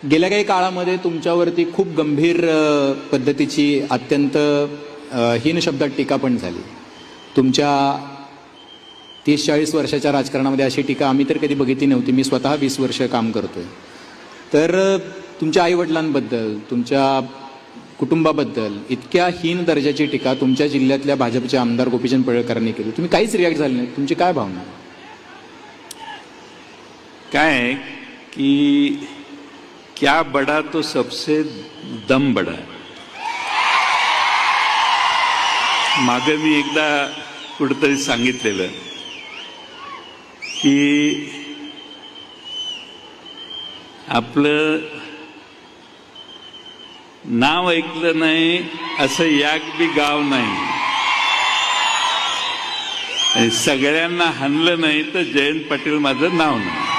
गेल्या काही काळामध्ये तुमच्यावरती खूप गंभीर पद्धतीची अत्यंत हीन शब्दात टीका पण झाली. तुमच्या 30-40 वर्षाच्या राजकारणामध्ये अशी टीका आम्ही तर कधी बघितली नव्हती. मी स्वतः 20 वर्ष काम करतोय. तर तुमच्या आईवडिलांबद्दल, तुमच्या कुटुंबाबद्दल इतक्या हीन दर्जाची टीका तुमच्या जिल्ह्यातल्या भाजपचे आमदार गोपीचंद पडळकरांनी केली. तुम्ही काहीच रिॲक्ट झाले नाही. तुमची काय भावना? काय कि क्या बड़ा तो सबसे दम बड़ा. मागे मी एकदा कुठेतरी सांगितलेलं की आपलं नाव ऐकलं नाही असं याक बी गाव नाही, आणि सगळ्यांना हाणलं नाही तर जयंत पाटील माझं नाव नाही.